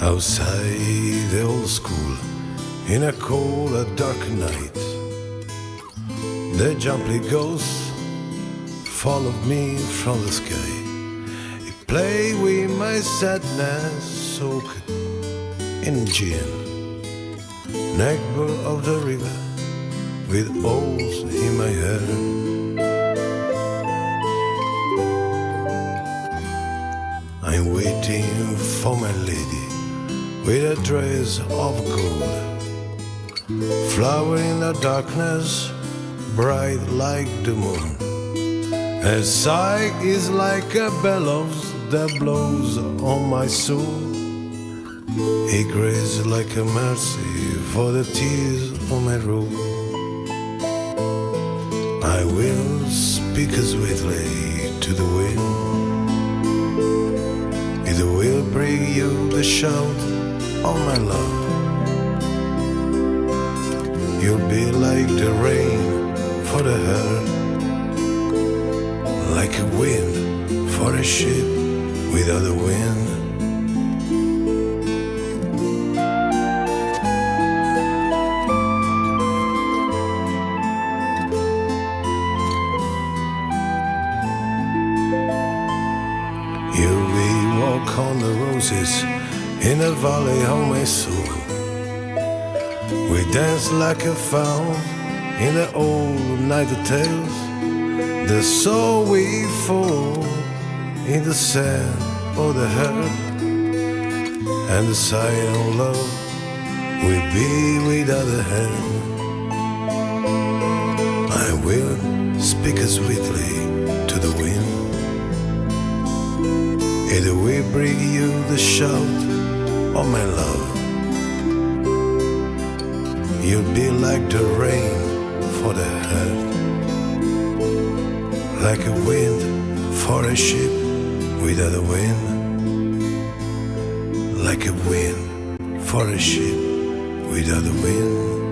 Outside the old school, in a cold, dark night, the jumpy ghost followed me from the sky. He played with my sadness, soaked in gin, neighbor of the river, with holes in my hair. I'm waiting for my lady with a dress of gold, flower in the darkness, bright like the moon. Her sigh is like a bellows that blows on my soul. He cries like a mercy for the tears on my road. I will speak sweetly to the wind. It will bring you the shout of my love. You'll be like the rain for the heart, like a wind for a ship without a wind. You'll be walk on the roses in the valley of my soul. We dance like a fowl in the old night tales. The soul we fall in the sand of the heart, and the silent love will be without a hand. I will speak sweetly to the wind. It will bring you the shout of my love. You'll be like the rain for the heart, like a wind for a ship without a wind, like a wind for a ship without a wind.